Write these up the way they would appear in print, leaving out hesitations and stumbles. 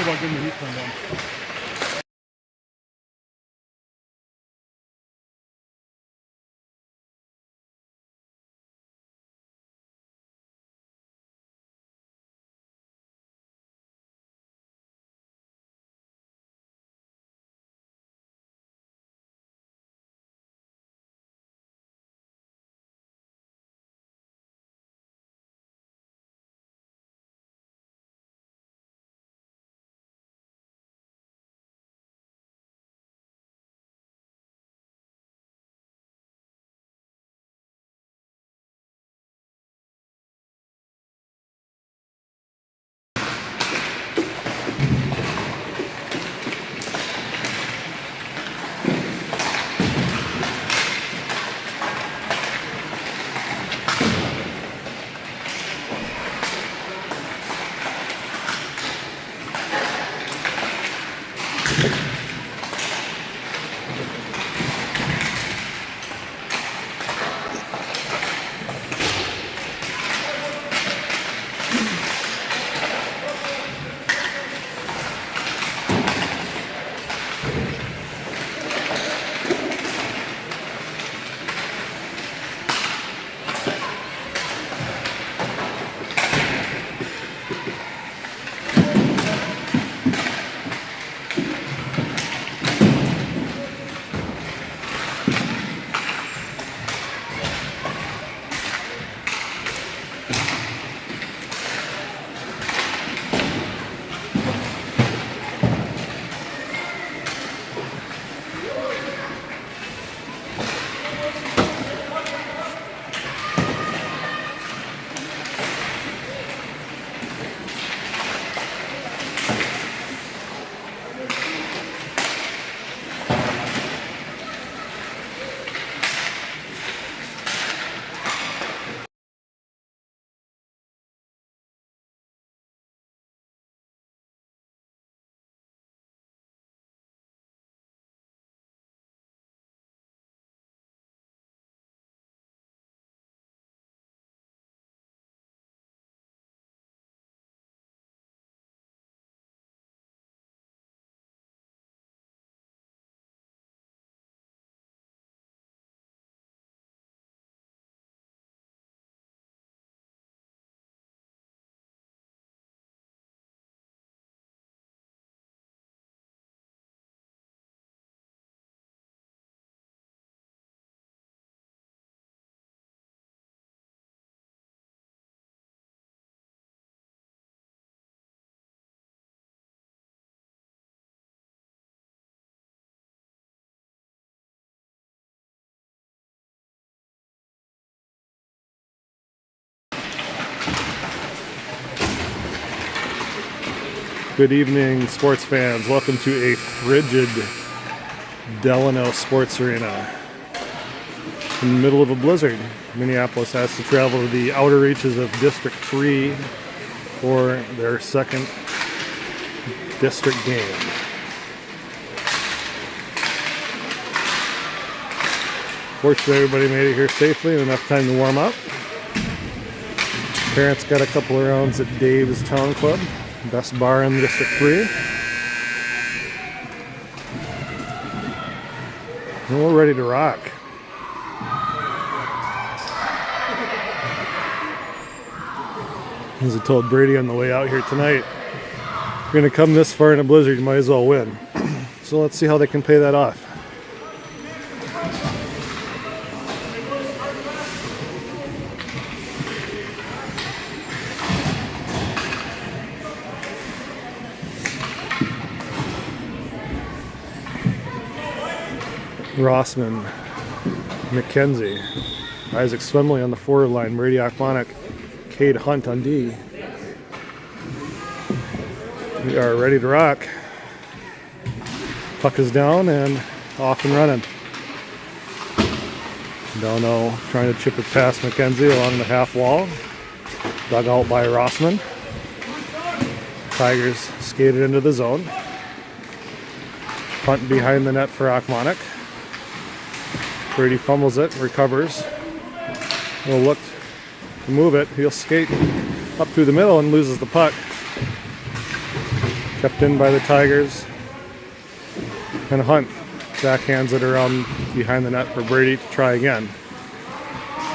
about getting the heat turned on. Good evening, sports fans. Welcome to a frigid Delano sports arena in the middle of a blizzard. Minneapolis has to travel to the outer reaches of District 3 for their second district game. Fortunately, everybody made it here safely and enough time to warm up. Parents got a couple of rounds at Dave's Town Club, best bar in District 3. And we're ready to rock. As I told Brady on the way out here tonight, if you're going to come this far in a blizzard, you might as well win. So let's see how they can pay that off. Rossman, McKenzie, Isaac Swemley on the forward line, Brady Akmonik, Cade Hunt on D. We are ready to rock. Puck is down and off and running. Delano trying to chip it past McKenzie along the half wall. Dug out by Rossman. Tigers skated into the zone. Punt behind the net for Akmonik. Brady fumbles it, recovers. He'll look to move it. He'll skate up through the middle and loses the puck. Kept in by the Tigers. And Hunt backhands it around behind the net for Brady to try again.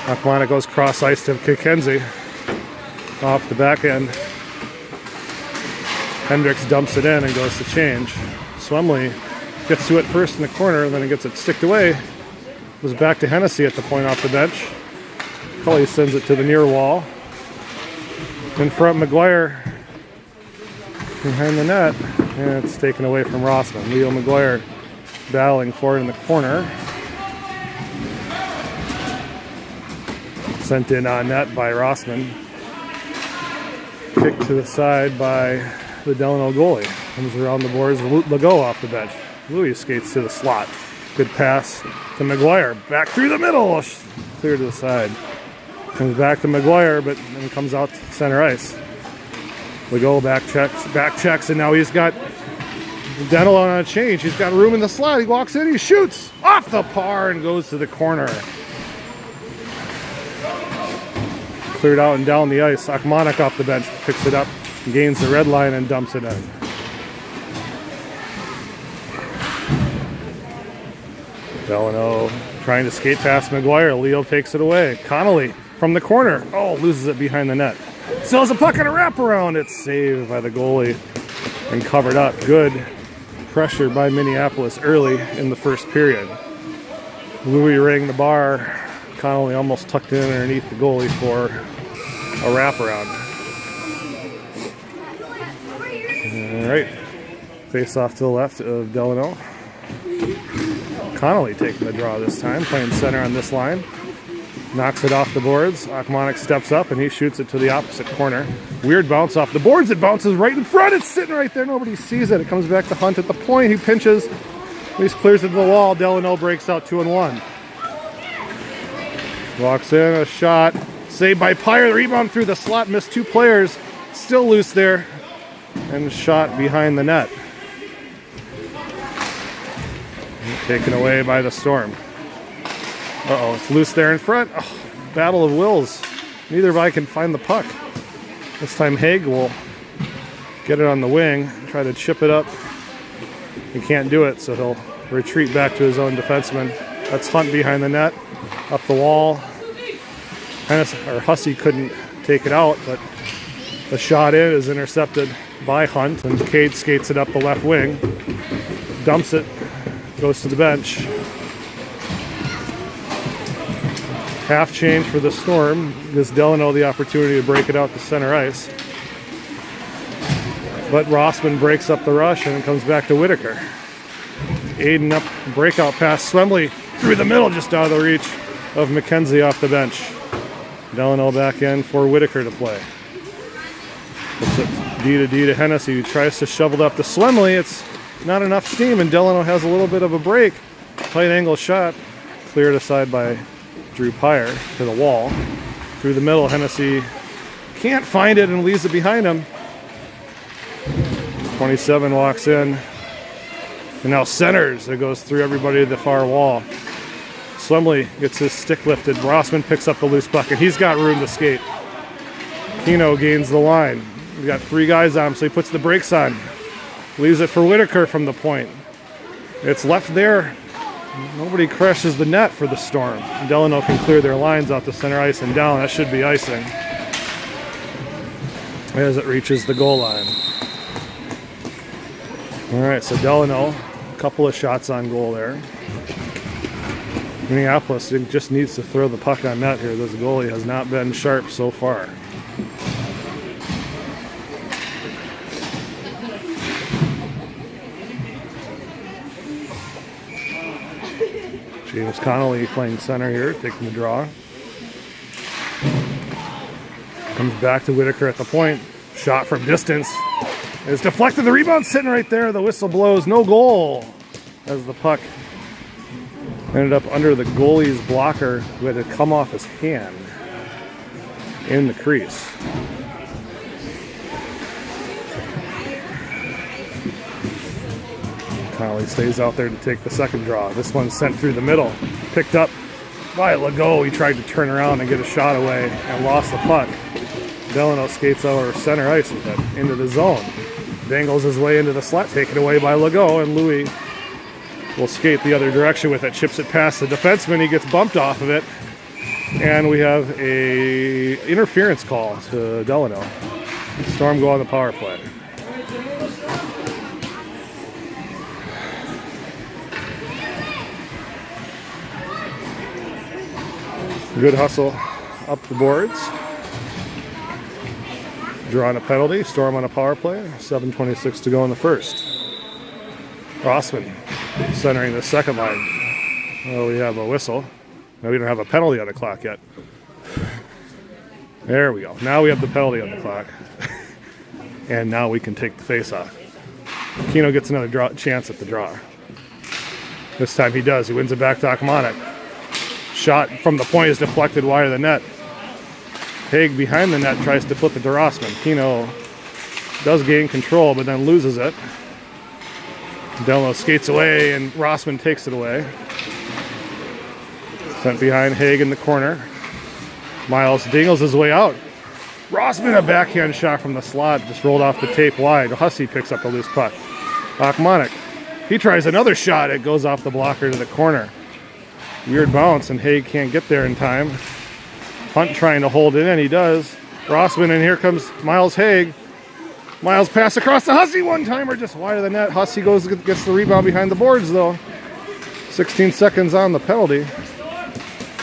Akmana goes cross ice to Kikenzie. Off the back end. Hendricks dumps it in and goes to change. Swemley gets to it first in the corner, then he gets it sticked away. Goes back to Hennessy at the point off the bench. Cully sends it to the near wall. In front, McGuire behind the net, and it's taken away from Rossman. Leo McGuire battling for it in the corner. Sent in on net by Rossman. Kicked to the side by the Delano goalie. Comes around the boards, Legault off the bench. Louis skates to the slot. Good pass to McGuire. Back through the middle. Clear to the side. Comes back to McGuire, but then comes out to center ice. Legault back checks, and now he's got Delano on a change. He's got room in the slot. He walks in, he shoots off the par and goes to the corner. Cleared out and down the ice. Akmanik off the bench picks it up, gains the red line, and dumps it in. Delano trying to skate past McGuire. Leo takes it away. Connolly from the corner. Oh, loses it behind the net. Still has a puck and a wraparound. It's saved by the goalie and covered up. Good pressure by Minneapolis early in the first period. Louis rang the bar. Connolly almost tucked in underneath the goalie for a wraparound. All right. Face off to the left of Delano. Connolly taking the draw this time, playing center on this line. Knocks it off the boards. Akmanik steps up and he shoots it to the opposite corner. Weird bounce off the boards. It bounces right in front. It's sitting right there. Nobody sees it. It comes back to Hunt at the point. He pinches. He clears it to the wall. Delano breaks out 2-1. Walks in, a shot. Saved by Pyre. Rebound through the slot. Missed two players. Still loose there. And shot behind the net. Taken away by the Storm. Uh-oh, it's loose there in front. Oh, battle of wills. Neither of I can find the puck. This time Haig will get it on the wing, try to chip it up. He can't do it, so he'll retreat back to his own defenseman. That's Hunt behind the net, up the wall. Hussey couldn't take it out, but the shot in is intercepted by Hunt, and Cade skates it up the left wing, dumps it, goes to the bench. Half change for the Storm. Gives Delano the opportunity to break it out to center ice. But Rossman breaks up the rush and it comes back to Whitaker. Aiden up, breakout pass. Swemley through the middle, just out of the reach of McKenzie off the bench. Delano back in for Whitaker to play. Puts it D to Hennessy, who tries to shovel it up to Swemley. It's not enough steam, and Delano has a little bit of a break. Tight angle shot. Cleared aside by Drew Pyre to the wall. Through the middle, Hennessy can't find it and leaves it behind him. 27 walks in. And now centers. It goes through everybody to the far wall. Swemley gets his stick lifted. Rossman picks up the loose puck, and he's got room to skate. Kino gains the line. We've got three guys on him, so he puts the brakes on. Leaves it for Whitaker from the point. It's left there. Nobody crashes the net for the Storm. Delano can clear their lines out to center ice and down. That should be icing as it reaches the goal line. All right, so Delano, a couple of shots on goal there. Minneapolis just needs to throw the puck on net here. This goalie has not been sharp so far. James Connolly playing center here, taking the draw. Comes back to Whitaker at the point. Shot from distance. It's deflected. The rebound sitting right there. The whistle blows. No goal. As the puck ended up under the goalie's blocker, who had to come off his hand in the crease. Connolly stays out there to take the second draw. This one's sent through the middle. Picked up by Legault. He tried to turn around and get a shot away and lost the puck. Delano skates over center ice with it into the zone. dangles his way into the slot, taken away by Legault, and Louis will skate the other direction with it, chips it past the defenseman. He gets bumped off of it, and we have a interference call to Delano. Storm go on the power play. Good hustle up the boards. Drawing a penalty. Storm on a power play. 7:26 to go in the first. Rossman centering the second line. Oh, we have a whistle. No, we don't have a penalty on the clock yet. There we go. Now we have the penalty on the clock. And now we can take the face off. Kino gets another chance at the draw. This time he does. He wins it back to Akmanek. Shot from the point is deflected wide of the net. Haig behind the net tries to flip it to Rossman. Kino does gain control, but then loses it. Delano skates away, and Rossman takes it away. Sent behind Haig in the corner. Miles dingles his way out. Rossman, a backhand shot from the slot, just rolled off the tape wide. Hussey picks up a loose puck. Akmanek, he tries another shot. It goes off the blocker to the corner. Weird bounce, and Haig can't get there in time. Hunt trying to hold it in, he does. Rossman, and here comes Miles Haig. Miles pass across to Hussey, one-timer just wide of the net. Hussey gets the rebound behind the boards, though. 16 seconds on the penalty.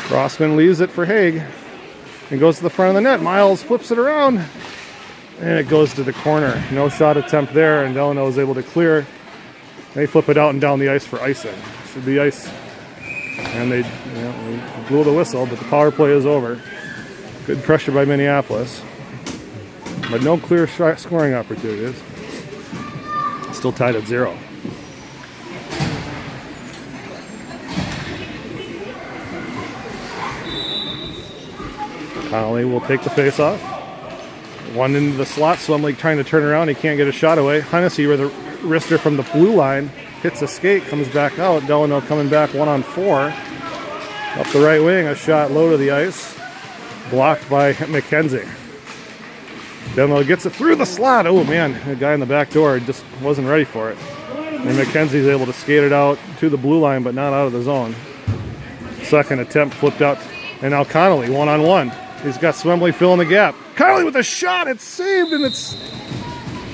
Rossman leaves it for Haig and goes to the front of the net. Miles flips it around, and it goes to the corner. No shot attempt there, and Delano is able to clear. They flip it out and down the ice for icing. So the ice, and they blew the whistle, but the power play is over. Good pressure by Minneapolis, but no clear scoring opportunities. Still tied at 0. Connolly will take the face-off. One into the slot. Swemley trying to turn around. He can't get a shot away. Hennessy with a wrister from the blue line. Hits a skate, comes back out. Delano coming back 1-on-4. Up the right wing, a shot low to the ice. Blocked by McKenzie. Delano gets it through the slot. Oh man, the guy in the back door just wasn't ready for it. And McKenzie's able to skate it out to the blue line, but not out of the zone. Second attempt flipped out. And now Connolly, 1-on-1. He's got Swemley filling the gap. Connolly with a shot. It's saved, and it's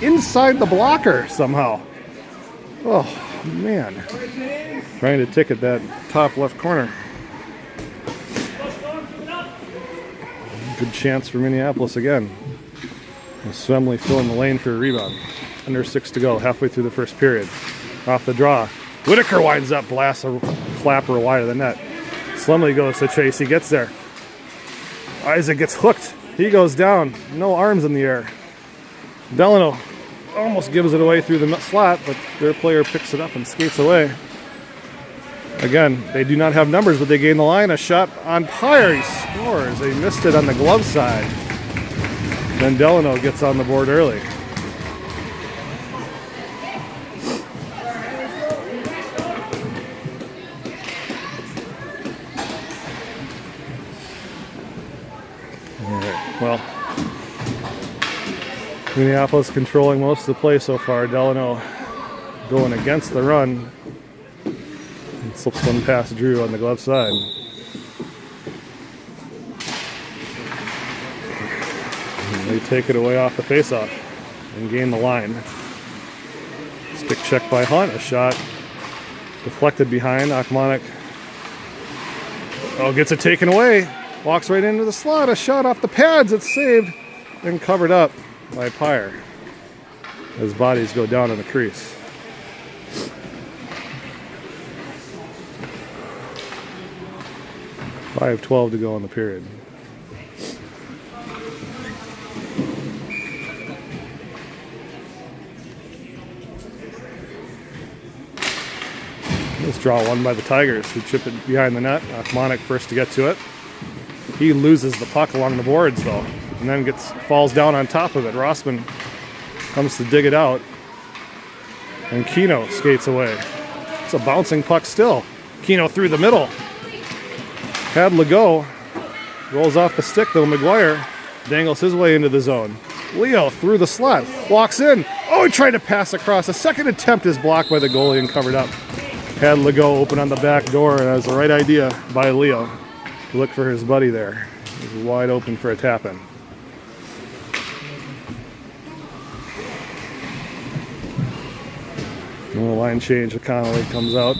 inside the blocker somehow. Oh, man. Trying to ticket that top left corner. Good chance for Minneapolis again. And Swemley filling the lane for a rebound. Under 6 to go, halfway through the first period. Off the draw. Whitaker winds up, blasts a flapper wide of the net. Swemley goes to chase. He gets there. Isaac gets hooked. He goes down. No arms in the air. Delano almost gives it away through the slot, but their player picks it up and skates away. Again, they do not have numbers, but they gain the line. A shot on Pyre. He scores. They missed it on the glove side. Then Delano gets on the board early. Well, Minneapolis controlling most of the play so far. Delano going against the run. And slips one past Drew on the glove side. And they take it away off the faceoff and gain the line. Stick check by Hunt. A shot deflected behind. Akmanek gets it taken away. Walks right into the slot. A shot off the pads. It's saved and covered up by Pyre as bodies go down in the crease. .5:12 to go in the period. Let's draw one by the Tigers, who chip it behind the net. Akmanek first to get to it. He loses the puck along the boards, though, and then falls down on top of it. Rossman comes to dig it out, and Kino skates away. It's a bouncing puck still. Kino through the middle. Had Legault. Rolls off the stick, though. McGuire dangles his way into the zone. Leo through the slot. Walks in. Oh, he tried to pass across. A second attempt is blocked by the goalie and covered up. Had Legault open on the back door, and that was the right idea by Leo to look for his buddy there. He was wide open for a tap-in. And the line change, Connolly comes out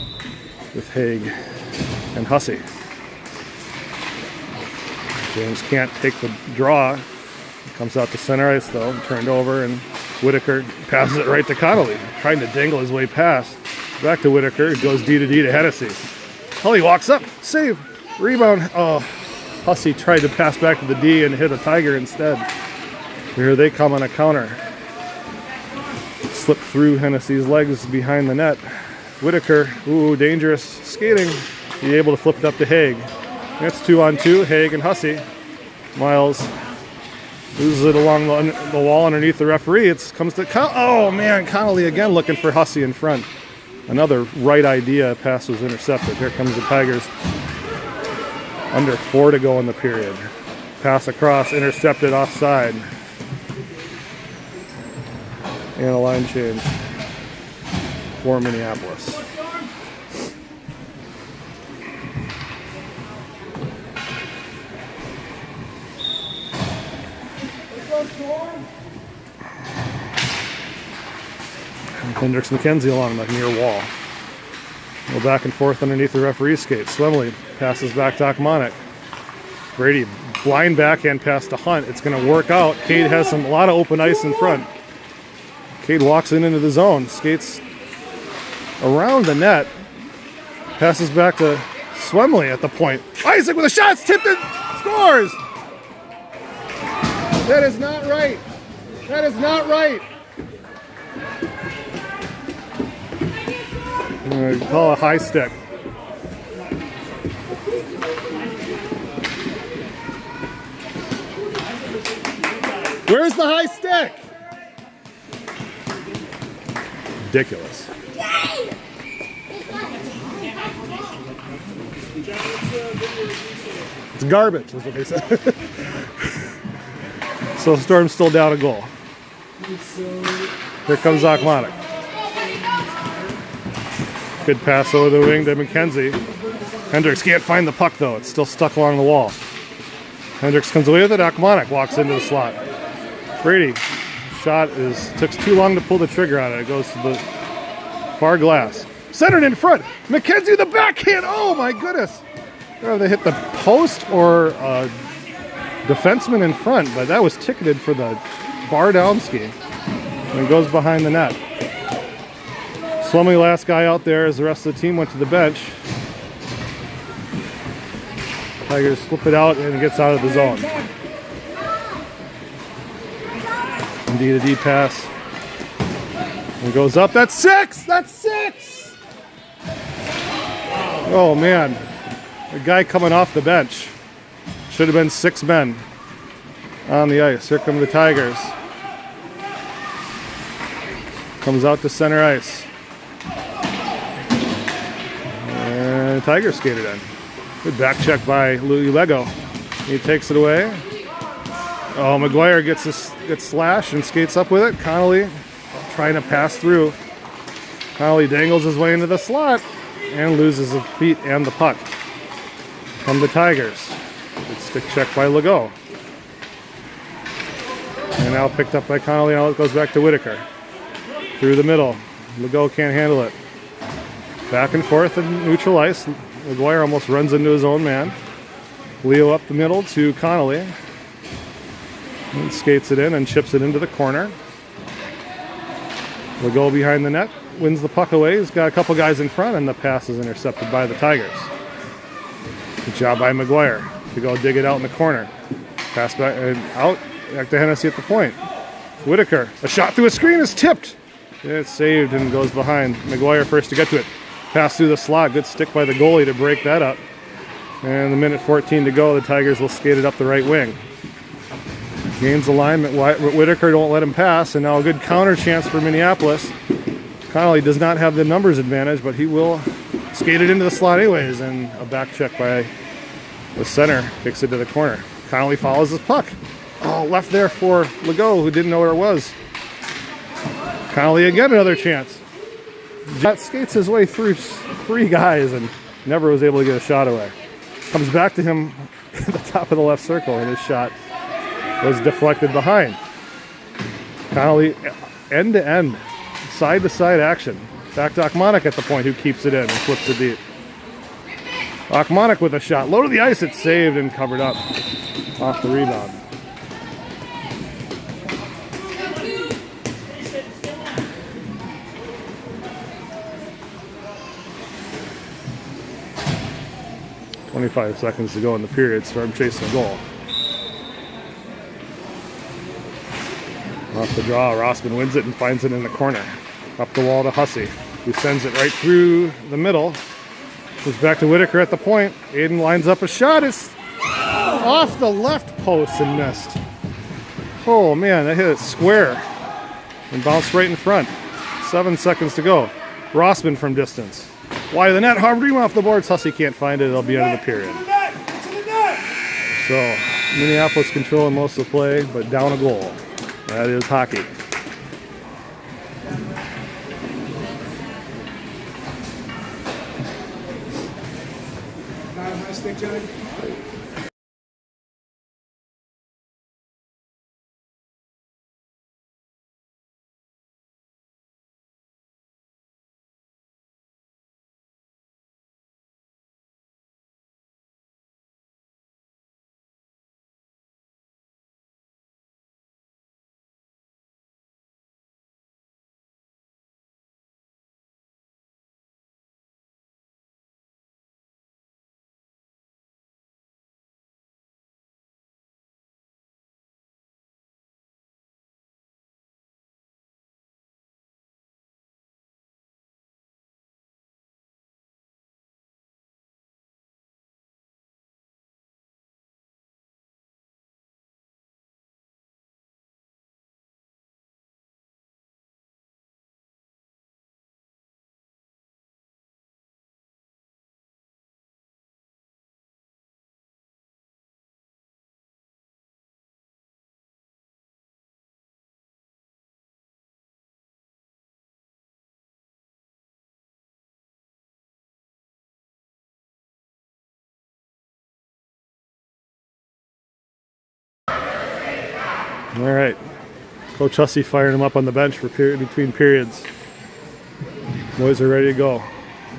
with Haig and Hussey. James can't take the draw. Comes out to center ice though, turned over, and Whitaker passes it right to Connolly, trying to dangle his way past. Back to Whitaker, it goes D to D to Hennessy. Hully walks up, save, rebound. Oh, Hussey tried to pass back to the D and hit a Tiger instead. Here they come on a counter. Slip through Hennessy's legs behind the net. Whitaker, ooh, dangerous skating. Be able to flip it up to Haig. That's 2-on-2, Haig and Hussey. Miles loses it along the wall underneath the referee. It comes to oh man, Connolly again looking for Hussey in front. Another right idea. Pass was intercepted. Here comes the Tigers. Under 4 to go in the period. Pass across, intercepted offside. And a line change for Minneapolis. Hendricks McKenzie along the near wall. Go back and forth underneath the referee's skate. Swemley passes back to Akmanek. Brady, blind backhand pass to Hunt. It's going to work out. Cade has a lot of open ice in front. Cade walks into the zone, skates around the net, passes back to Swemley at the point. Isaac with a shot, it's tipped in, scores! That is not right. That is not right. Call a high stick. Where's the high stick? Ridiculous. It's garbage, is what they said. So Storm's still down a goal. Here comes Akmanek. Good pass over the wing to McKenzie. Hendricks can't find the puck though. It's still stuck along the wall. Hendricks comes away with it. Akmanek walks into the slot. Brady. Shot took too long to pull the trigger on it. It goes to the far glass. Centered in front. McKenzie the backhand. Oh my goodness. I don't know if they hit the post or defenseman in front, but that was ticketed for the bar down ski. And it goes behind the net. Swemley last guy out there as the rest of the team went to the bench. Tigers flip it out and it gets out of the zone. D to D pass. And goes up. That's 6! That's 6! Oh man. The guy coming off the bench. Should have been 6 men on the ice. Here come the Tigers. Comes out to center ice. And the Tigers skated in. Good back check by Louis Lego. He takes it away. Oh, McGuire gets slashed and skates up with it. Connolly trying to pass through. Connolly dangles his way into the slot and loses his feet and the puck. Come the Tigers. Good stick check by Legault. And now picked up by Connolly. Now it goes back to Whitaker. Through the middle. Legault can't handle it. Back and forth in neutral ice. McGuire almost runs into his own man. Leo up the middle to Connolly. And skates it in and chips it into the corner. Legault behind the net. Wins the puck away. He's got a couple guys in front and the pass is intercepted by the Tigers. Good job by McGuire to go dig it out in the corner. Pass back and out. Back to Hennessy at the point. Whitaker. A shot through a screen is tipped. It's saved and goes behind. McGuire first to get to it. Pass through the slot. Good stick by the goalie to break that up. And the minute 14 to go, the Tigers will skate it up the right wing. Gains alignment. Whitaker don't let him pass. And now a good counter chance for Minneapolis. Connolly does not have the numbers advantage, but he will skate it into the slot anyways. And a back check by the center kicks it to the corner. Connolly follows his puck. Oh, left there for Legault, who didn't know where it was. Connolly again, another chance. Jet skates his way through 3 guys and never was able to get a shot away. Comes back to him at the top of the left circle, and his shot was deflected behind. Connolly, end-to-end, side-to-side action. Back to Achmonic at the point, who keeps it in and flips it deep. Achmonic with a shot. Low to the ice, it's saved and covered up off the rebound. "25 seconds to go in the period. Storm chasing a goal. Off the draw, Rossman wins it and finds it in the corner. Up the wall to Hussey, who sends it right through the middle. Goes back to Whitaker at the point. Aiden lines up a shot. It's off the left post and missed. Oh man, that hit it square and bounced right in front. 7 seconds to go. Rossman from distance. Wide of the net, hovering off the boards. Hussey can't find it. It'll be end of the period. So Minneapolis controlling most of the play, but down a goal. That is hockey. All right, Coach Hussey firing him up on the bench for between periods. Boys are ready to go.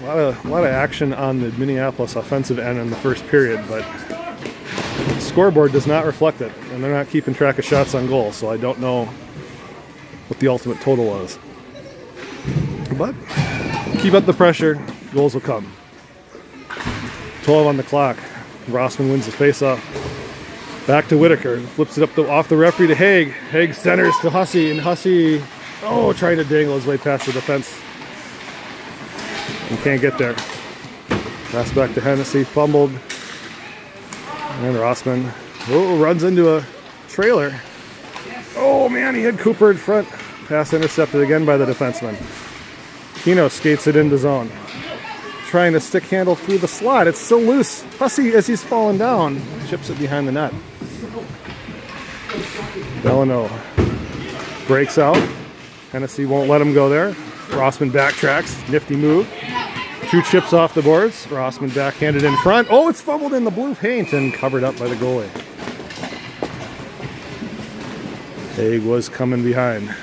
A lot of action on the Minneapolis offensive end in the first period, but the scoreboard does not reflect it, and they're not keeping track of shots on goal, so I don't know what the ultimate total was. But keep up the pressure, goals will come. 12 on the clock. Rossman wins the faceoff. Back to Whitaker, flips it up off the referee to Haig. Haig centers to Hussey, and Hussey, trying to dangle his way past the defense. And can't get there. Pass back to Hennessy, fumbled. And Rossman, runs into a trailer. Oh man, he had Cooper in front. Pass intercepted again by the defenseman. Kino skates it into zone. Trying to stick handle through the slot. It's still loose. Hussey, as he's falling down, chips it behind the net. Delano breaks out. Hennessy won't let him go there. Rossman backtracks. Nifty move. 2 chips off the boards. Rossman backhanded in front. Oh, it's fumbled in the blue paint and covered up by the goalie. Haig was coming behind.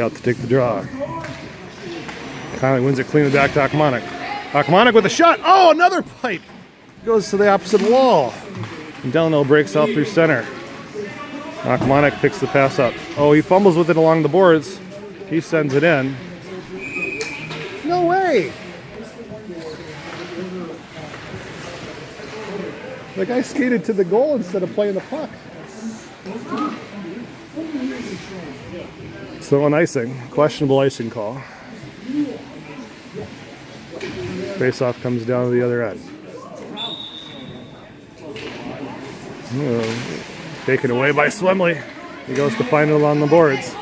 Out to take the draw. Connolly wins it clean back to Achmonic. Achmonic with a shot. Oh, another pipe. Goes to the opposite wall. And Delano breaks out through center. Achmonic picks the pass up. Oh, he fumbles with it along the boards. He sends it in. No way. The guy skated to the goal instead of playing the puck. So an icing, questionable icing call. Face-off comes down to the other end. Taken away by Swemley. He goes to find it along the boards.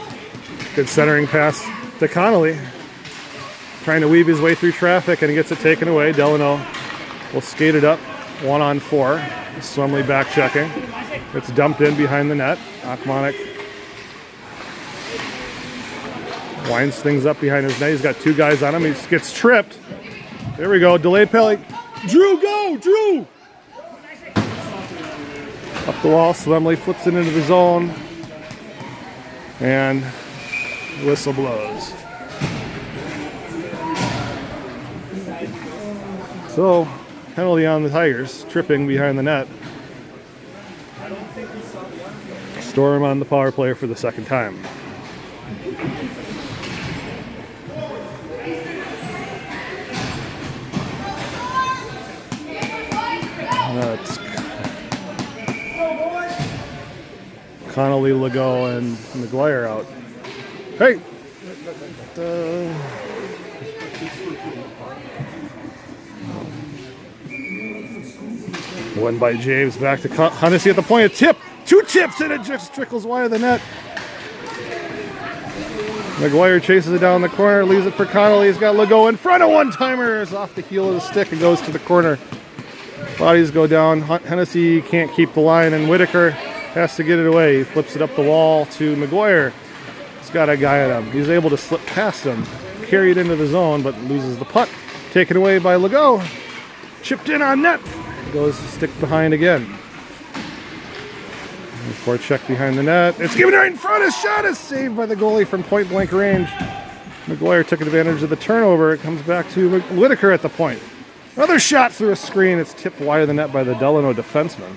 Good centering pass to Connolly. Trying to weave his way through traffic, and he gets it taken away. Delano will skate it up 1-on-4. Swemley back checking. It's dumped in behind the net. Achmonic winds things up behind his net. He's got two guys on him. He gets tripped. There we go. Delayed penalty. Drew, go! Drew! Up the wall. Swemley flips it into the zone. And whistle blows. So, penalty on the Tigers. Tripping behind the net. Storm on the power play for the second time. That's Connolly, Legault, and McGuire out. Hey! One by James, back to Hennessy at the point. A tip! 2 tips, and it just trickles wide of the net. McGuire chases it down the corner, leaves it for Connolly. He's got Legault in front of one-timer. It's off the heel of the stick and goes to the corner. Bodies go down. Hennessy can't keep the line, and Whitaker has to get it away. He flips it up the wall to McGuire. He's got a guy at him. He's able to slip past him, carry it into the zone, but loses the puck. Taken away by Legault. Chipped in on net. Goes stick behind again. Forecheck behind the net. It's given right in front. A shot is saved by the goalie from point blank range. McGuire took advantage of the turnover. It comes back to Whitaker at the point. Another shot through a screen. It's tipped wide of the net by the Delano defenseman.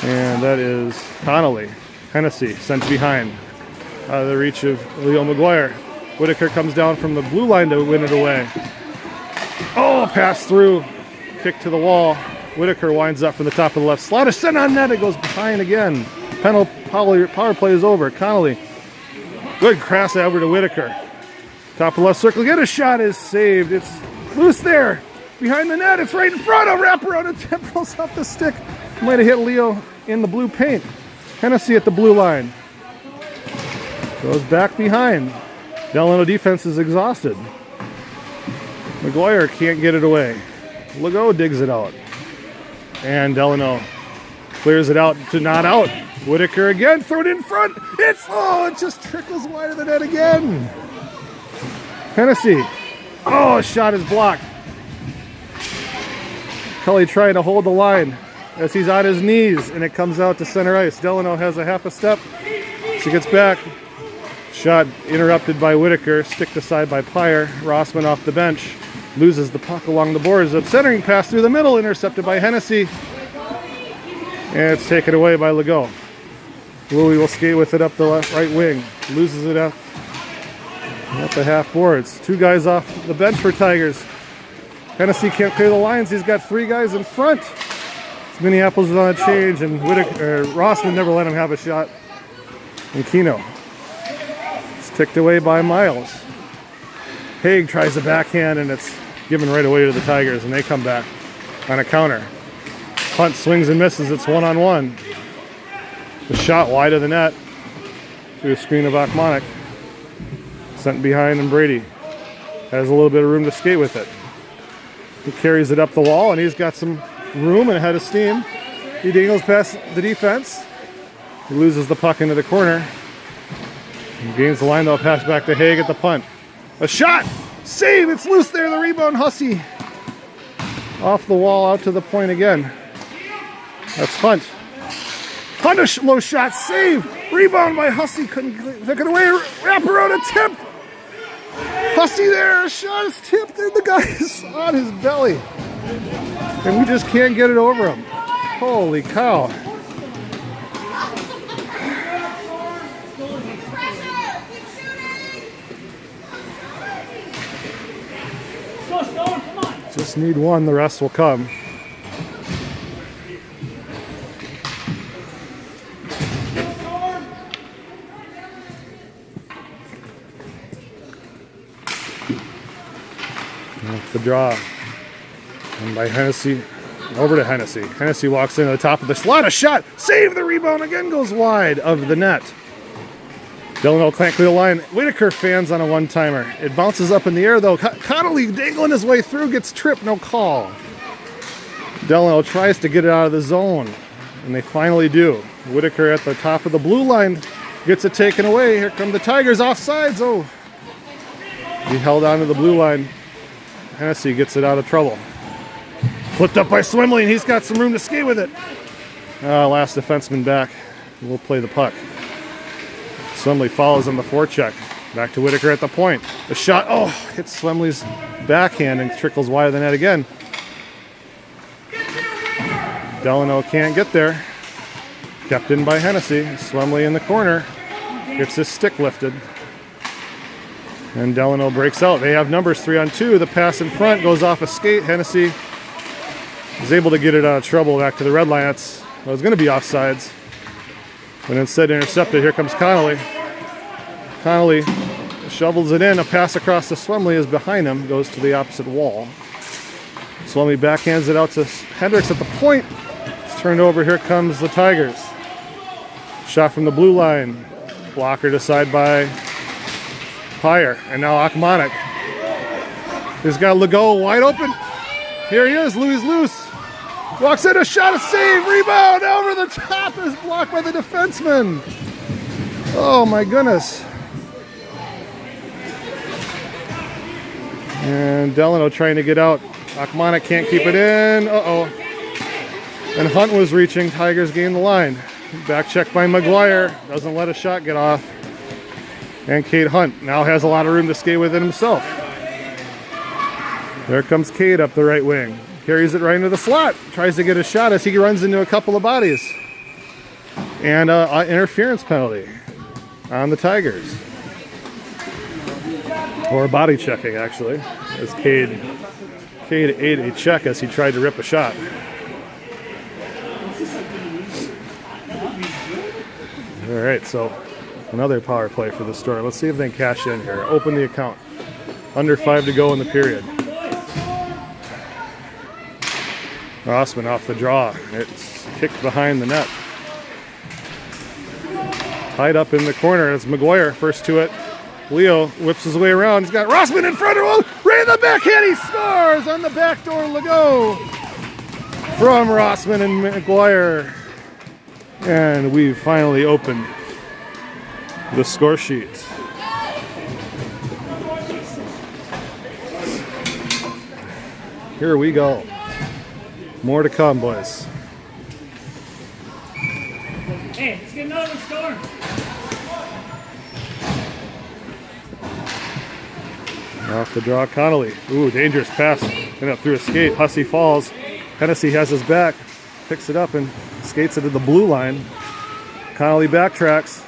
And that is Connolly. Hennessy sent behind. Out of the reach of Leo McGuire. Whitaker comes down from the blue line to win it away. Oh, pass through. Kick to the wall. Whitaker winds up from the top of the left slot. A sent on net. It goes behind again. Power play is over. Connolly. Good cross over to Whitaker. Top of the left circle. Get a shot is saved. It's loose there. Behind the net. It's right in front. A wraparound attempt rolls off the stick. Might have hit Leo in the blue paint. Hennessy at the blue line. Goes back behind. Delano defense is exhausted. McGuire can't get it away. Legault digs it out. And Delano clears it out to not out. Whitaker again, throw it in front. It just trickles wide of the net again. Hennessy. Oh, a shot is blocked. Kelly trying to hold the line as he's on his knees, and it comes out to center ice. Delano has a half a step. She gets back. Shot interrupted by Whitaker. Sticked aside by Pyre. Rossman off the bench. Loses the puck along the boards. A centering pass through the middle, intercepted by Hennessy. And it's taken away by Legault. Louis will skate with it up the right wing. Loses it up at the half boards. 2 guys off the bench for Tigers. Hennessy can't clear the lines. He's got 3 guys in front. Minneapolis is on a change, and Rossman never let him have a shot. And Kino. It's ticked away by Miles. Haig tries the backhand, and it's given right away to the Tigers, and they come back on a counter. Hunt swings and misses. It's 1-on-1. The shot wide of the net through a screen of Achmonic. Sent behind, and Brady has a little bit of room to skate with it. He carries it up the wall, and he's got some room and a head of steam. He dangles past the defense. He loses the puck into the corner. He gains the line, though. Pass back to Haig at the punt. A shot! Save! It's loose there. The rebound, Hussey. Off the wall, out to the point again. That's Hunt. Hunt, a low shot. Save! Rebound by Hussey. Couldn't take it away. Wraparound attempt. Hussey there. A shot is tipped, and the guy is on his belly. And we just can't get it over him. Holy cow. Just need one, the rest will come. That's the draw. And by Hennessy Over to Hennessy. Hennessy walks into the top of the slot. A shot. Save the rebound. Again goes wide of the net. Delano can't clear the line. Whitaker fans on a one-timer. It bounces up in the air, though. Connolly dangling his way through. Gets tripped. No call. Delano tries to get it out of the zone. And they finally do. Whitaker at the top of the blue line. Gets it taken away. Here come the Tigers. Offsides. Oh. He held on to the blue line. Hennessy gets it out of trouble. Flipped up by Swimley, and he's got some room to skate with it. Last defenseman back. We'll play the puck. Swimley follows on the forecheck. Back to Whitaker at the point. The shot, hits Swimley's backhand and trickles wide of the net again. Delano can't get there. Kept in by Hennessy. Swimley in the corner. Gets his stick lifted. And Delano breaks out. They have numbers 3-on-2. The pass in front goes off a skate. Hennessy is able to get it out of trouble back to the red line. It was going to be offsides. But instead intercepted. Here comes Connolly. Connolly shovels it in. A pass across to Swimley is behind him. Goes to the opposite wall. Swimley backhands it out to Hendricks at the point. It's turned over. Here comes the Tigers. Shot from the blue line. Blocker to side by Pyer. And now Akmanik. He's got Legault wide open. Here he is. Louis loose. Walks in, a shot, a save, rebound over the top is blocked by the defenseman. Oh my goodness. And Delano trying to get out. Akmanik can't keep it in. And Hunt was reaching. Tigers gain the line. Back check by McGuire. Doesn't let a shot get off. And Cade Hunt now has a lot of room to skate with it himself. There comes Cade up the right wing. Carries it right into the slot. Tries to get a shot as he runs into a couple of bodies. And interference penalty on the Tigers. Or body checking, actually. As Cade ate a check as he tried to rip a shot. All right, so another power play for the Storm. Let's see if they can cash in here. Open the account. Under 5 to go in the period. Rossman off the draw. It's kicked behind the net. Tied up in the corner. It's McGuire first to it. Leo whips his way around. He's got Rossman in front of him. Right in the backhand. He scores on the back door. Legault from Rossman and McGuire. And we finally opened the score sheet. Here we go. More to come, boys. Hey, let's get another Storm. Off the draw, Connolly. Ooh, dangerous pass. Went up through a skate. Hussey falls. Hennessy has his back. Picks it up and skates it to the blue line. Connolly backtracks.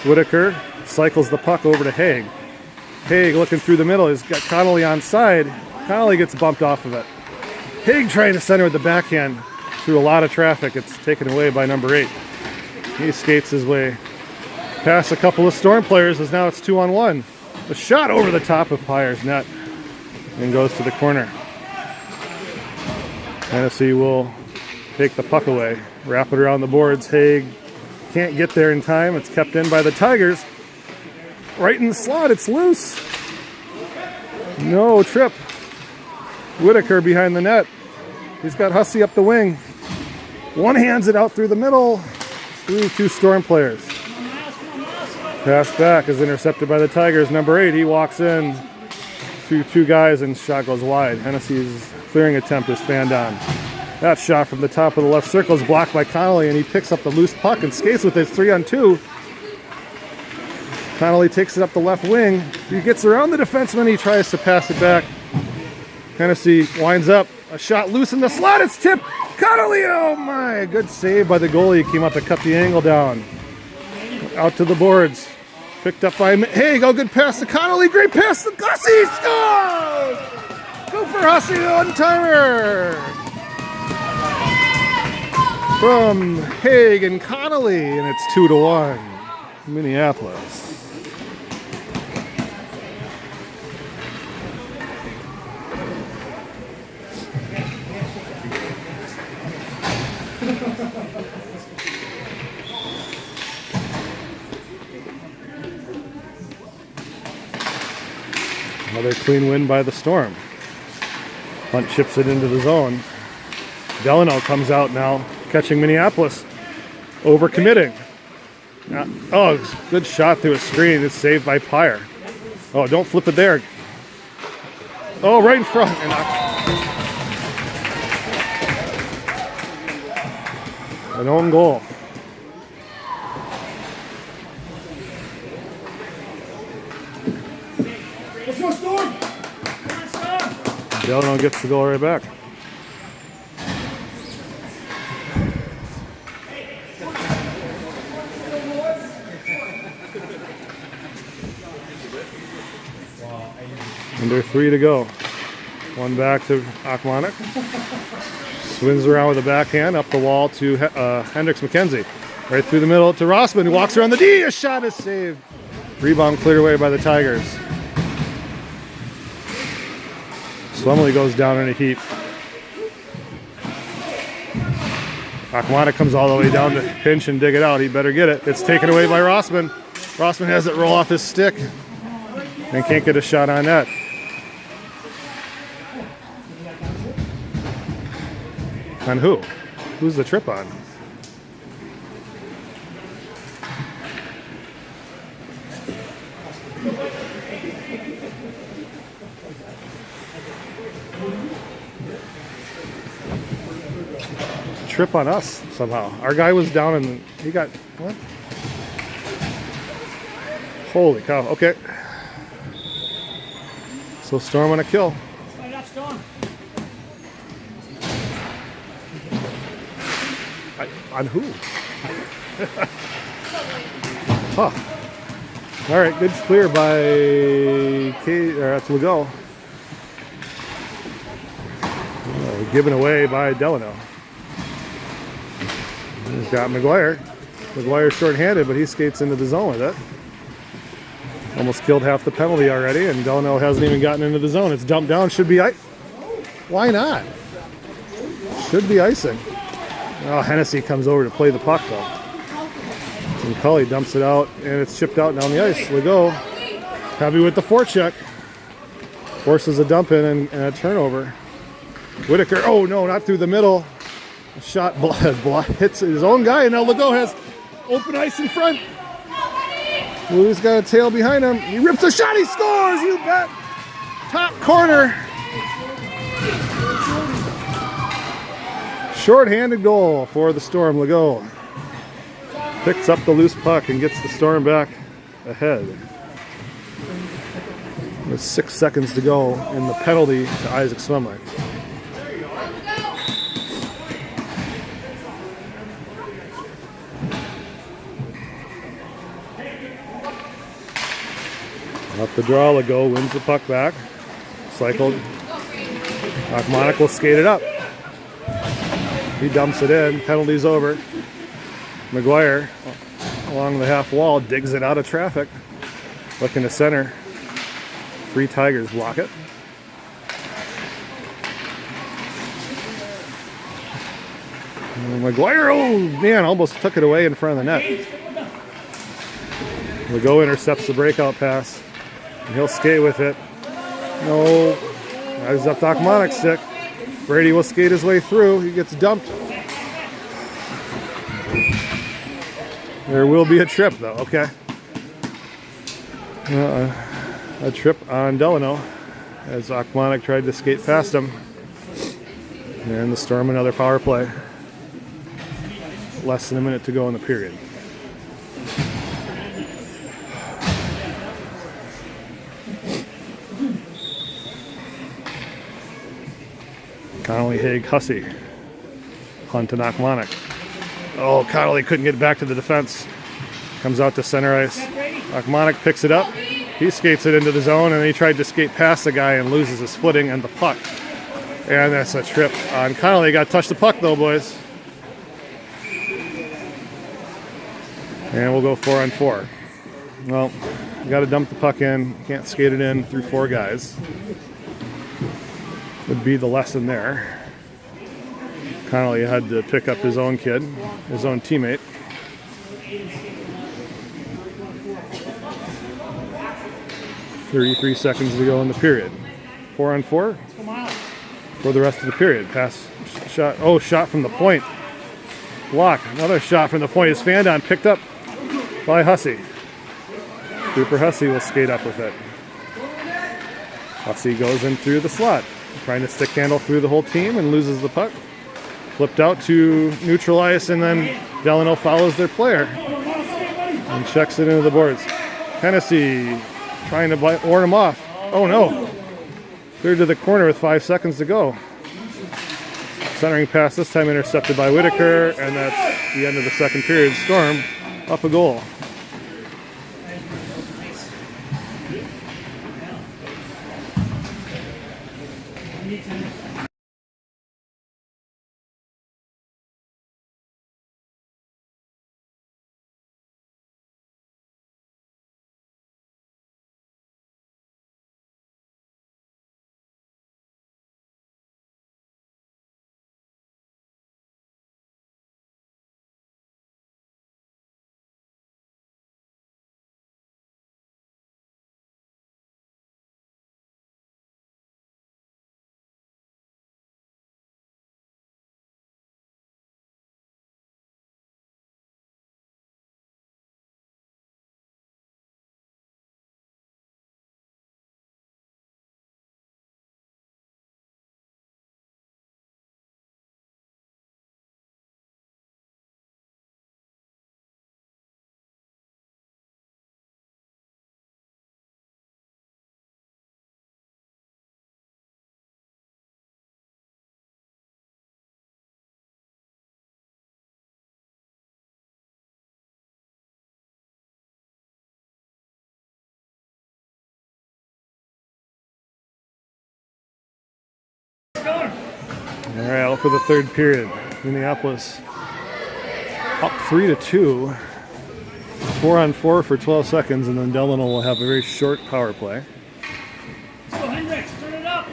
Whitaker cycles the puck over to Haig. Haig looking through the middle. He's got Connolly on side. Connolly gets bumped off of it. Haig trying to center with the backhand through a lot of traffic. It's taken away by number 8. He skates his way past a couple of Storm players as now it's 2-on-1. A shot over the top of Pyer's net and goes to the corner. Hennessy will take the puck away, wrap it around the boards. Haig can't get there in time. It's kept in by the Tigers. Right in the slot, it's loose. No trip. Whitaker behind the net. He's got Hussey up the wing. One hands it out through the middle, through 2 Storm players. Pass back is intercepted by the Tigers. Number 8, he walks in to 2 guys and shot goes wide. Hennessy's clearing attempt is fanned on. That shot from the top of the left circle is blocked by Connolly, and he picks up the loose puck and skates with it 3-on-2. Connolly takes it up the left wing. He gets around the defenseman. He tries to pass it back. Hennessy winds up. A shot loose in the slot. It's tipped. Connolly, oh my. Good save by the goalie. He came up to cut the angle down. Out to the boards. Picked up by Haig. Oh, good pass to Connolly. Great pass to Hussey. Scores! Go for Hussey, the one-timer. From Haig and Connolly, and it's 2-1. Minneapolis. Another clean win by the Storm. Hunt chips it into the zone. Delano comes out now, catching Minneapolis. Overcommitting. Oh, good shot through a screen. It's saved by Pyre. Oh, don't flip it there. Oh, right in front. And an own goal. Let's go, Storm! Delano gets the goal right back. Under 3 to go. One back to Akmanek. Swings around with a backhand up the wall to Hendricks McKenzie. Right through the middle to Rossman, who walks around the D. A shot is saved. Rebound cleared away by the Tigers. Swemley goes down in a heap. Akmanek comes all the way down to pinch and dig it out. He better get it. It's taken away by Rossman. Rossman has it roll off his stick and can't get a shot on net. On who? Who's the trip on? Trip on us somehow. Our guy was down and he got what? Holy cow. Okay. So Storm on a kill. Fight off, Storm. On who? Huh. All right, good clear by that's Legault. Given away by Delano. He's got McGuire. McGuire's short-handed, but he skates into the zone with it. Almost killed half the penalty already, and Delano hasn't even gotten into the zone. It's dumped down. Should be why not? Should be icing. Oh, Hennessy comes over to play the puck though. And Cully dumps it out, and it's chipped out down the ice. Legault, heavy with the forecheck. Forces a dump in and a turnover. Whitaker, oh no, not through the middle. A shot hits his own guy, and now Legault has open ice in front. Louis got a tail behind him. He rips a shot, he scores, you bet. Top corner. Short-handed goal for the Storm. Legault picks up the loose puck and gets the Storm back ahead. There's 6 seconds to go in the penalty to Isaac Swemley. Up the draw, Legault wins the puck back. Cycled. Akmanek will skate it up. He dumps it in. Penalty's over. McGuire, along the half wall, digs it out of traffic. Looking to center. 3 Tigers block it. And McGuire, oh man, almost took it away in front of the net. Legault intercepts the breakout pass. And he'll skate with it. No. He's up to Akmanek's stick. Brady will skate his way through. He gets dumped. There will be a trip, though. Okay. A trip on Delano as Akmanek tried to skate past him. And the Storm another power play. Less than a minute to go in the period. Connolly, Haig, Hussey. Hunt and Akmanek. Oh, Connolly couldn't get back to the defense. Comes out to center ice. Akmanek picks it up. He skates it into the zone, and he tried to skate past the guy and loses his footing and the puck. And that's a trip on Connolly. Got to touch the puck, though, boys. And we'll go 4-on-4. Well, you got to dump the puck in. Can't skate it in through 4 guys. Would be the lesson there. Connolly had to pick up his own kid, his own teammate. 33 seconds to go in the period. 4 on 4 for the rest of the period. Pass, shot. Oh, shot from the point. Block. Another shot from the point is fanned on, picked up by Hussey. Cooper Hussey will skate up with it. Hussey goes in through the slot, trying to stick handle through the whole team and loses the puck. Flipped out to neutralize, and then Delano follows their player and checks it into the boards. Hennessy trying to warn him off. Oh no. Cleared to the corner with 5 seconds to go. Centering pass this time intercepted by Whitaker, and that's the end of the second period. Storm up a goal. All right, out for the third period. Minneapolis up 3-2. 4 on 4 for 12 seconds, and then Delano will have a very short power play. Let's go, Hendricks, turn it up.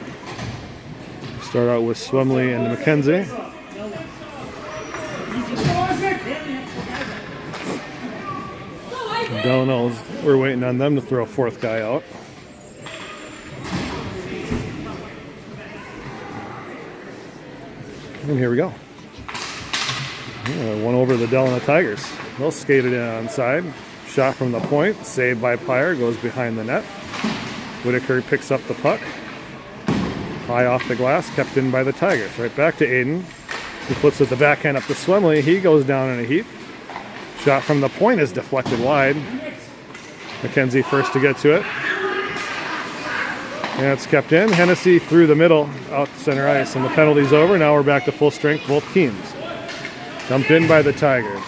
Start out with Swemley and McKenzie. Delano's, we're waiting on them to throw a fourth guy out. And here we go. One over the Delano Tigers. They'll skate it in onside. Shot from the point, saved by Pyre, goes behind the net. Whitaker picks up the puck. High off the glass, kept in by the Tigers. Right back to Aiden. He flips with the backhand up to Swemley. He goes down in a heap. Shot from the point is deflected wide. McKenzie first to get to it. And it's kept in. Hennessy through the middle, out to center ice, and the penalty's over. Now we're back to full strength, both teams. Dumped in by the Tigers.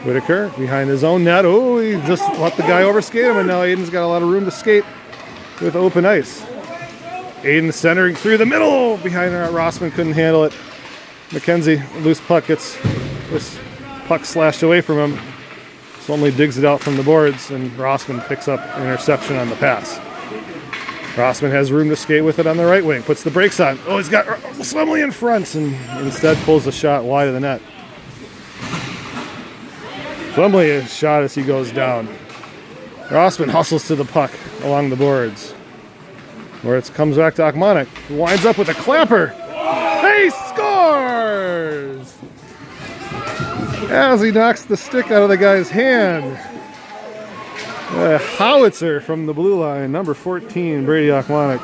Whitaker behind his own net. Oh, he just let the guy overskate him, and now Aiden's got a lot of room to skate with open ice. Aiden centering through the middle. Behind Rossman couldn't handle it. McKenzie, loose puck, gets this puck slashed away from him. Swemley digs it out from the boards, and Rossman picks up an interception on the pass. Rossman has room to skate with it on the right wing. Puts the brakes on. Oh, he's got Swemley in front, and instead pulls the shot wide of the net. Swemley is shot as he goes down. Rossman hustles to the puck along the boards, where it comes back to Achmonic. He winds up with a clapper. He scores! As he knocks the stick out of the guy's hand. A howitzer from the blue line, number 14, Brady Achmonic.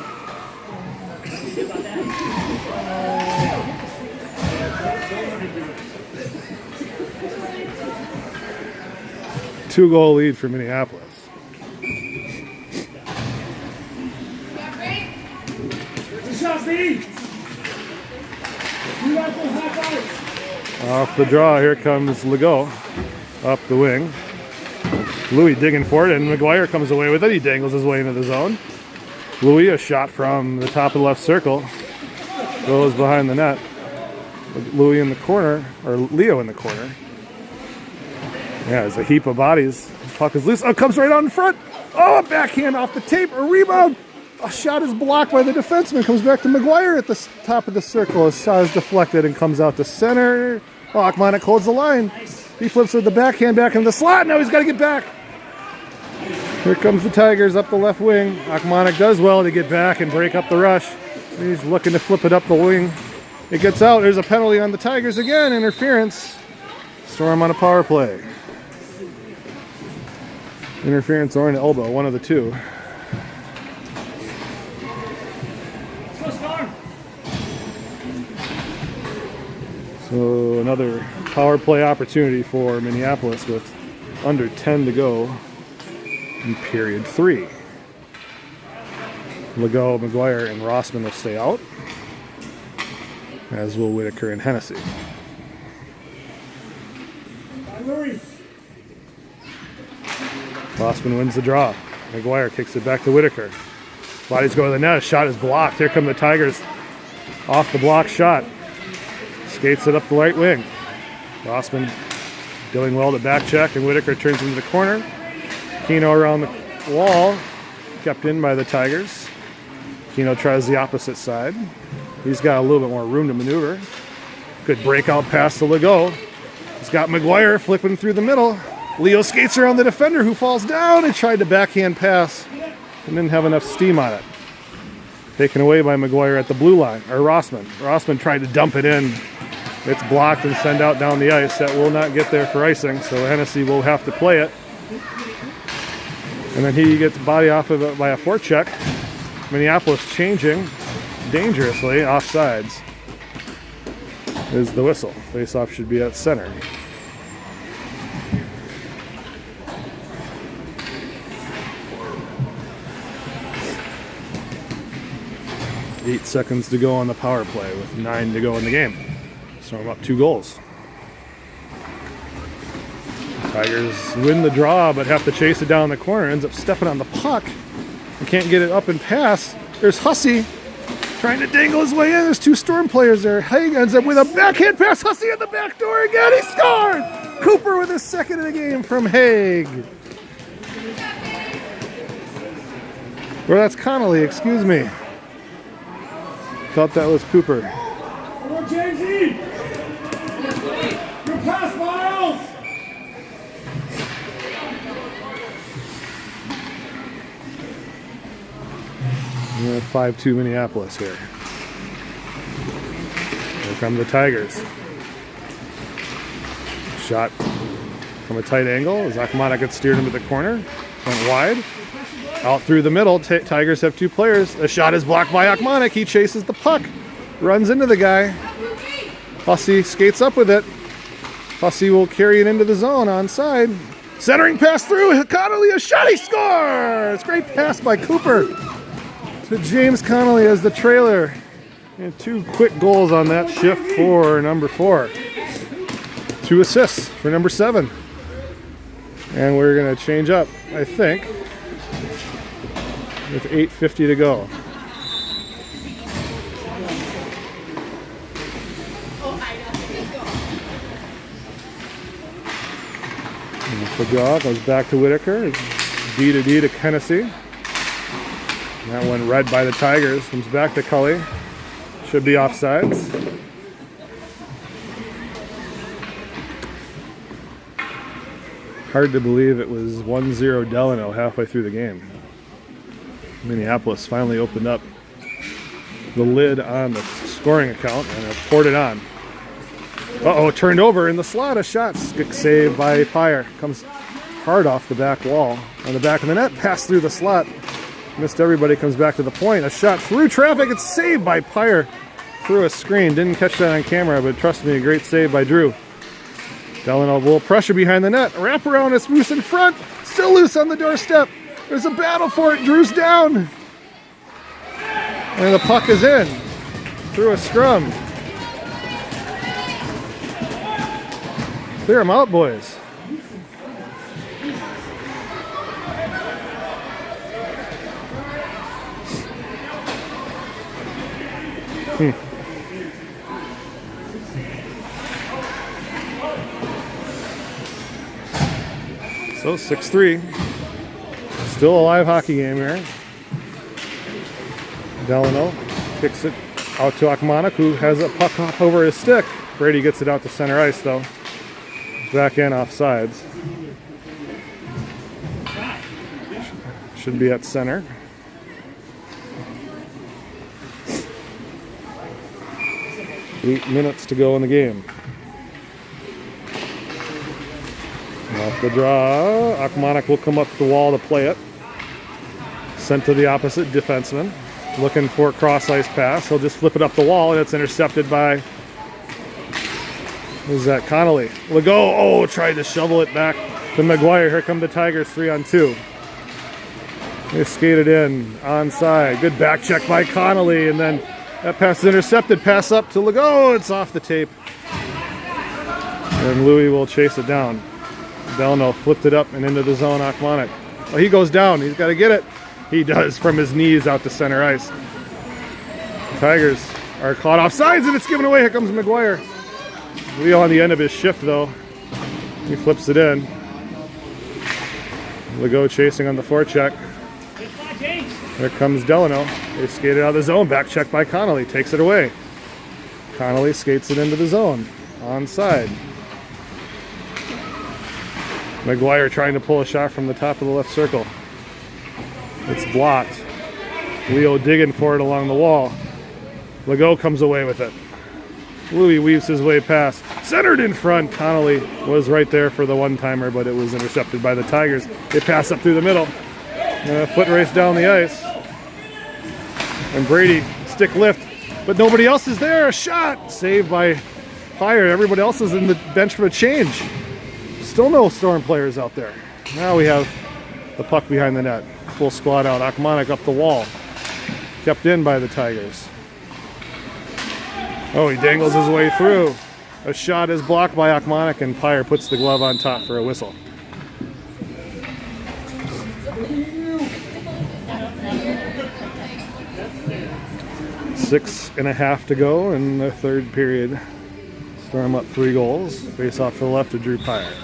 Two-goal lead for Minneapolis. Off the draw, here comes Legault up the wing. Louis digging for it, and McGuire comes away with it. He dangles his way into the zone. Louis, a shot from the top of the left circle, goes behind the net. Louis in the corner, or Leo in the corner. Yeah, there's a heap of bodies. Puck is loose. Oh, comes right out in front. Oh, a backhand off the tape. A rebound. A shot is blocked by the defenseman. Comes back to McGuire at the top of the circle. A shot is deflected and comes out to center. Oh, Achmonic holds the line. He flips with the backhand back in the slot. Now he's got to get back. Here comes the Tigers up the left wing. Akmonic does well to get back and break up the rush. He's looking to flip it up the wing. It gets out. There's a penalty on the Tigers again. Interference. Storm on a power play. Interference or an elbow, one of the two. So another power play opportunity for Minneapolis with under 10 to go in period 3. Legault, McGuire, and Rossman will stay out, as will Whitaker and Hennessy. Rossman wins the draw. McGuire kicks it back to Whitaker. Bodies go to the net. A shot is blocked. Here come the Tigers off the block shot. Skates it up the right wing. Rossman doing well to back check, and Whitaker turns into the corner. Keno around the wall, kept in by the Tigers. Keno tries the opposite side. He's got a little bit more room to maneuver. Good breakout pass to Legault. He's got McGuire flipping through the middle. Leo skates around the defender who falls down and tried to backhand pass and didn't have enough steam on it. Taken away by McGuire at the blue line, or Rossman. Rossman tried to dump it in. It's blocked and sent out down the ice. That will not get there for icing, so Hennessy will have to play it. And then he gets body off of it by a forecheck. Minneapolis changing dangerously offsides is the whistle. Face-off should be at center. Eight seconds to go on the power play with 9 to go in the game. Storm up 2 goals. Tigers win the draw, but have to chase it down the corner. Ends up stepping on the puck and can't get it up and pass. There's Hussey trying to dangle his way in. There's 2 Storm players there. Haig ends up with a backhand pass. Hussey at the back door again. He scored! Cooper with his second of the game from Haig. Or that's Connolly, excuse me. Thought that was Cooper. Come on, Jamesy! Good pass, Miles! 5-2 Minneapolis here. Here come the Tigers. Shot from a tight angle as Akmonic gets steered into the corner. Went wide. Out through the middle. Tigers have 2 players. A shot is blocked by Akmonic. He chases the puck. Runs into the guy. Hussey skates up with it. Hussey will carry it into the zone onside. Centering pass through. Connolly, a shot. He scores! Great pass by Cooper to James Connolly as the trailer. And 2 quick goals on that shift for number 4. 2 assists for number 7. And we're going to change up, I think, with 8:50 to go. The draw goes back to Whitaker. D to D to Hennessy. That one read by the Tigers. Comes back to Cully. Should be offsides. Hard to believe it was 1-0 Delano halfway through the game. Minneapolis finally opened up the lid on the scoring account and have poured it on. Uh-oh, turned over in the slot. A shot. Stick save by Pyre. Comes hard off the back wall. On the back of the net. Passed through the slot. Missed everybody. Comes back to the point. A shot through traffic. It's saved by Pyre through a screen. Didn't catch that on camera, but trust me, a great save by Drew. Delano, a little pressure behind the net. Wrap around. It's loose in front. Still loose on the doorstep. There's a battle for it. Drew's down. And the puck is in. Through a scrum. Clear them out, boys. So 6-3. Still a live hockey game here. Delano kicks it out to Akmonic, who has a puck up over his stick. Brady gets it out to center ice, though. Back in offsides. Should be at center. Eight minutes to go in the game. Off the draw, Akmanik will come up the wall to play it. Sent to the opposite defenseman. Looking for a cross-ice pass. He'll just flip it up the wall, and it's intercepted by, who's that, Connolly. Legault, oh, tried to shovel it back to McGuire. Here come the Tigers, 3-on-2. They skated in, onside. Good back check by Connolly, and then that pass is intercepted. Pass up to Legault. It's off the tape. And Louis will chase it down. Delano flipped it up and into the zone. Akmanik. Oh, he goes down. He's got to get it. He does from his knees out to center ice. Tigers are caught off sides, and it's given away. Here comes McGuire. Leo on the end of his shift, though. He flips it in. Legault chasing on the forecheck. Here comes Delano. They skated out of the zone. Back check by Connolly. Takes it away. Connolly skates it into the zone. Onside. McGuire trying to pull a shot from the top of the left circle. It's blocked. Leo digging for it along the wall. Legault comes away with it. Louis weaves his way past. Centered in front. Connolly was right there for the one-timer, but it was intercepted by the Tigers. They pass up through the middle. Foot race down the ice. And Brady, stick lift. But nobody else is there. A shot. Saved by Fire. Everybody else is in the bench for a change. Still no Storm players out there. Now we have the puck behind the net. Full squad out. Akmanik up the wall. Kept in by the Tigers. Oh, he dangles his way through. A shot is blocked by Akmanik, and Pyre puts the glove on top for a whistle. Six and a half to go in the third period. Storm up 3 goals. Face off to the left of Drew Pyre.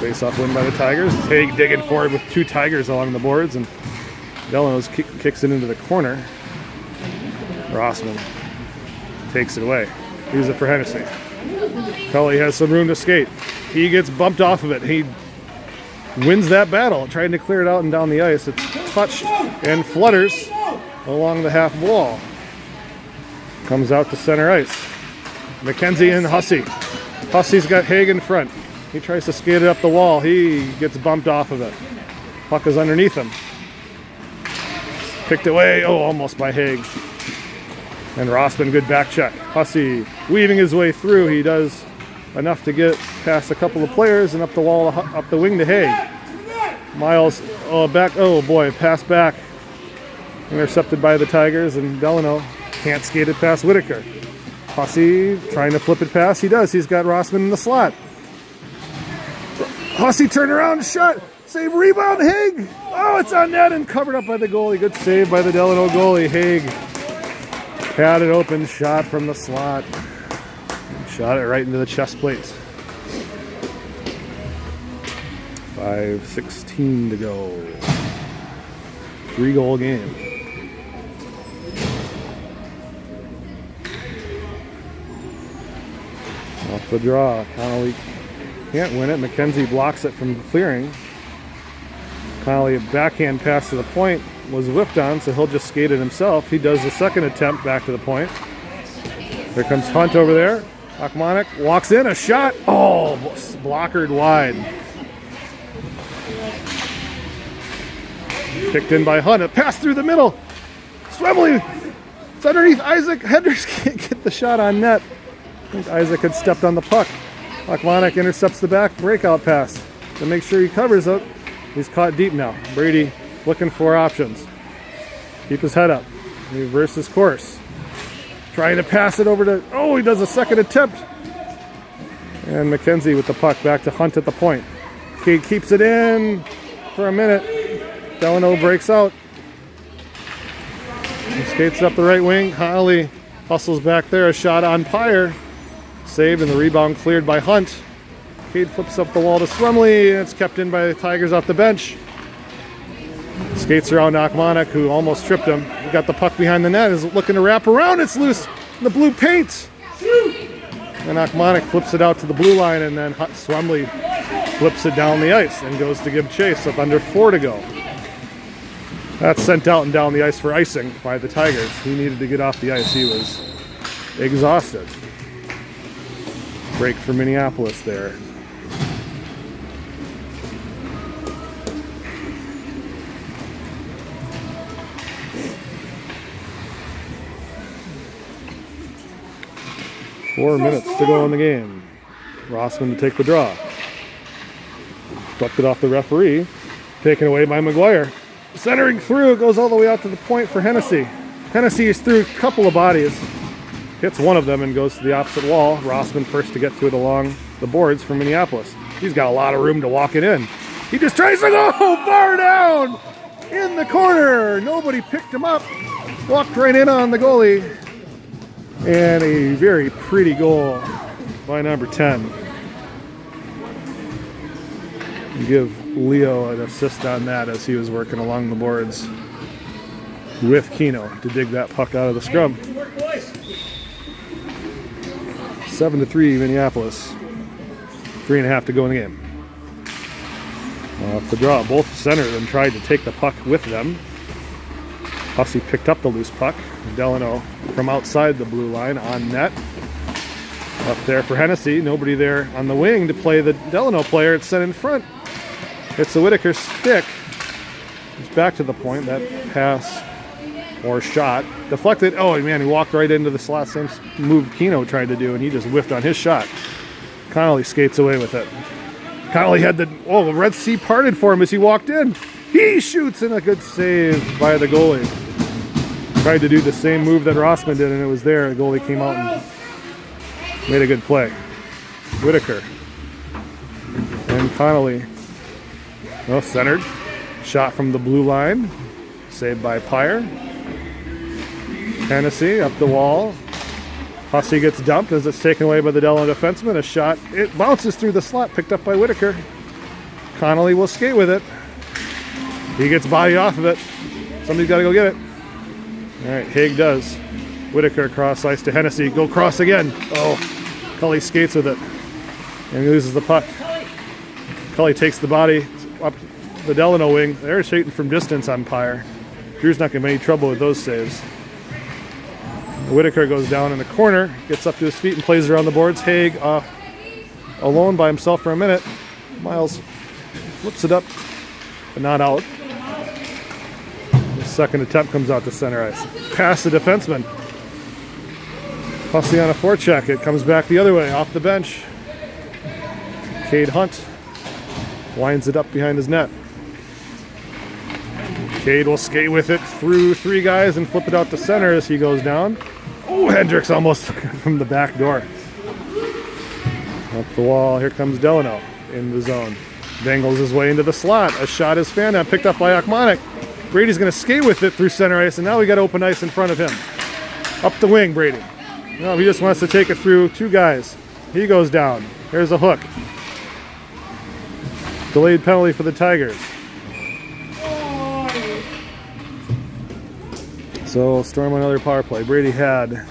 Face-off win by the Tigers. Haig digging forward with 2 Tigers along the boards, and Delano's kicks it into the corner. Rossman takes it away. Use it for Hennessy. Cully has some room to skate. He gets bumped off of it. He wins that battle, trying to clear it out and down the ice. It's touched and flutters along the half wall. Comes out to center ice. McKenzie and Hussey. Hussey's got Haig in front. He tries to skate it up the wall. He gets bumped off of it. Puck is underneath him. Picked away. Oh, almost by Haig. And Rossman, good back check. Hussey weaving his way through. He does enough to get past a couple of players and up the wall, up the wing to Haig. Miles, back. Oh boy, pass back. Intercepted by the Tigers, and Delano can't skate it past Whitaker. Hussey trying to flip it past. He does. He's got Rossman in the slot. Hussey turned around, shot, save, rebound, Haig. Oh, it's on net and covered up by the goalie. Good save by the Delano goalie. Haig had it open, shot from the slot. Shot it right into the chest plate. 5:16 to go. 3-goal game. Off the draw, Connolly can't win it. McKenzie blocks it from clearing. Connolly, a backhand pass to the point, was whiffed on, so he'll just skate it himself. He does the second attempt back to the point. There comes Hunt over there. Akmanik walks in, a shot. Oh, blockered wide. Kicked in by Hunt. A pass through the middle. Swemley. It's underneath Isaac. Hendricks can't get the shot on net. I think Isaac had stepped on the puck. Akmanik intercepts the back breakout pass to make sure he covers it. He's caught deep now. Brady looking for options. Keep his head up. He reverses his course. Trying to pass it over to... Oh, he does a second attempt. And McKenzie with the puck back to Hunt at the point. He keeps it in for a minute. Delano breaks out. He skates up the right wing. Connolly hustles back there. A shot on Pyre. Saved, and the rebound cleared by Hunt. Cade flips up the wall to Swemley, and it's kept in by the Tigers off the bench. Skates around Akmanik, who almost tripped him. He got the puck behind the net, is looking to wrap around. It's loose in the blue paint. And Akmonic flips it out to the blue line, and then Swemley flips it down the ice and goes to give chase with under 4 to go. That's sent out and down the ice for icing by the Tigers. He needed to get off the ice. He was exhausted. Break for Minneapolis there. Four minutes to go in the game. Rossman to take the draw. Deflected off the referee. Taken away by McGuire. Centering through, goes all the way out to the point for Hennessy. Hennessy is through a couple of bodies. Hits one of them and goes to the opposite wall. Rossman first to get to it along the boards for Minneapolis. He's got a lot of room to walk it in. He just tries to go bar down in the corner. Nobody picked him up. Walked right in on the goalie. And a very pretty goal by number 10. Give Leo an assist on that as he was working along the boards with Kino to dig that puck out of the scrum. 7-3 Minneapolis. 3.5 to go in the game. Off the draw, both centered and tried to take the puck with them. Hussey picked up the loose puck. Delano from outside the blue line on net. Up there for Hennessy. Nobody there on the wing to play the Delano player. It's sent in front. It's the Whitaker stick. It's back to the point. That pass or shot. Deflected. Oh, man, he walked right into the slot. Same move Kino tried to do, and he just whiffed on his shot. Connolly skates away with it. Connolly had the Red Sea parted for him as he walked in. He shoots, and a good save by the goalie. Tried to do the same move that Rossman did, and it was there. The goalie came out and made a good play. Whitaker and Connolly. Well, centered. Shot from the blue line. Saved by Pyre. Hennessy up the wall. Hussey gets dumped as it's taken away by the Delano defenseman. A shot. It bounces through the slot, picked up by Whitaker. Connolly will skate with it. He gets body off of it. Somebody's got to go get it. All right, Haig does. Whitaker across ice to Hennessy. Go cross again. Oh, Cully skates with it. And he loses the puck. Cully takes the body up the Delano wing. They're shooting from distance on Pyre. Drew's not going to have any trouble with those saves. Whitaker goes down in the corner, gets up to his feet and plays around the boards. Haig alone by himself for a minute. Miles flips it up, but not out. The second attempt comes out to center ice. Past the defenseman. Hussey on a forecheck. It comes back the other way, off the bench. Cade Hunt winds it up behind his net. Cade will skate with it through 3 guys and flip it out to center as he goes down. Oh, Hendricks almost from the back door. Up the wall, here comes Delano in the zone. Dangles his way into the slot. A shot is fanned out, picked up by Akmonic. Brady's going to skate with it through center ice, and now we got open ice in front of him. Up the wing, Brady. No, he just wants to take it through 2 guys. He goes down. Here's a hook. Delayed penalty for the Tigers. So Storm on another power play. Brady had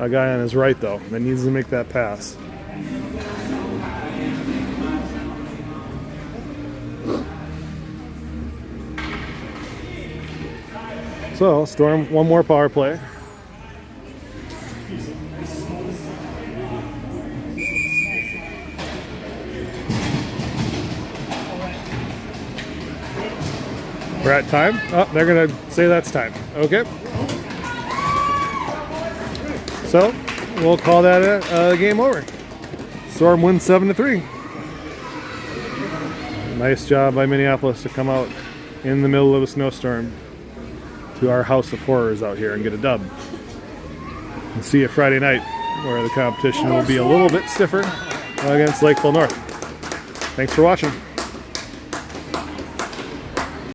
a guy on his right though that needs to make that pass. So Storm, one more power play. We're at time. Oh, they're gonna say that's time. Okay. So we'll call that a game over. Storm wins 7-3. Nice job by Minneapolis to come out in the middle of a snowstorm to our house of horrors out here and get a dub. We'll see you Friday night, where the competition will be a little bit stiffer against Lakeville North. Thanks for watching.